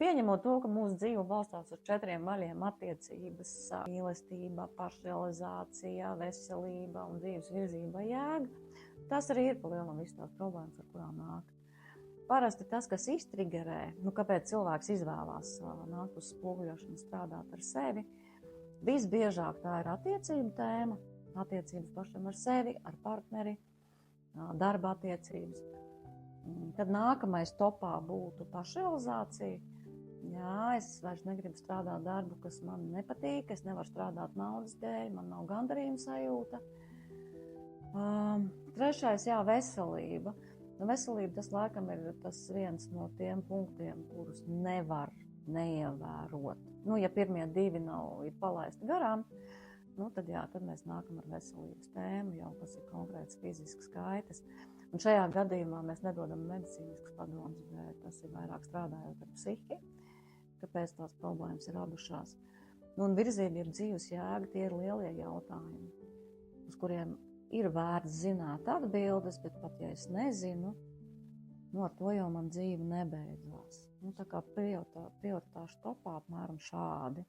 pieņemot to, ka mūsu dzīve balstās uz 4 vaļiem - attiecības, mīlestība, pašrealizācija, veselība un dzīves virzība jēga, tas arī ir pa lielam viss tās problēmas, ar kurām nāk. Parasti tas, kas iztrigerē, kāpēc cilvēks izvēlās nākt uz spoguļošanu, strādāt ar sevi, visbiežāk tā ir attiecību tēma, attiecības pašam ar sevi, ar partneri, darba attiecības. Tad nākamais topā būtu pašrealizācija. Jā, es vairs negribu strādāt darbu, kas man nepatīk, es nevaru strādāt naudas dēļ, man nav gandarījuma sajūta. Trešais, jā, veselība. Veselība tas laikam ir tas viens no tiem punktiem, kurus nevar neievērot. Ja pirmie 2 ir palaisti garām, tad mēs nākam ar veselības tēmu, jau tas ir konkrēts fizisks skaitas. Un šajā gadījumā mēs nedodam medicīniskas padomas, bet tas ir vairāk strādājot ar psihi, kāpēc tās problēmas ir radušās. Un virzība, jeb dzīves jēga, tie ir lielie jautājumi, uz kuriem ir vērts zināt atbildes, bet pat ja es nezinu, ar to jau man dzīve nebeidzās. Tā kā prioritāšu topā apmēram šādi.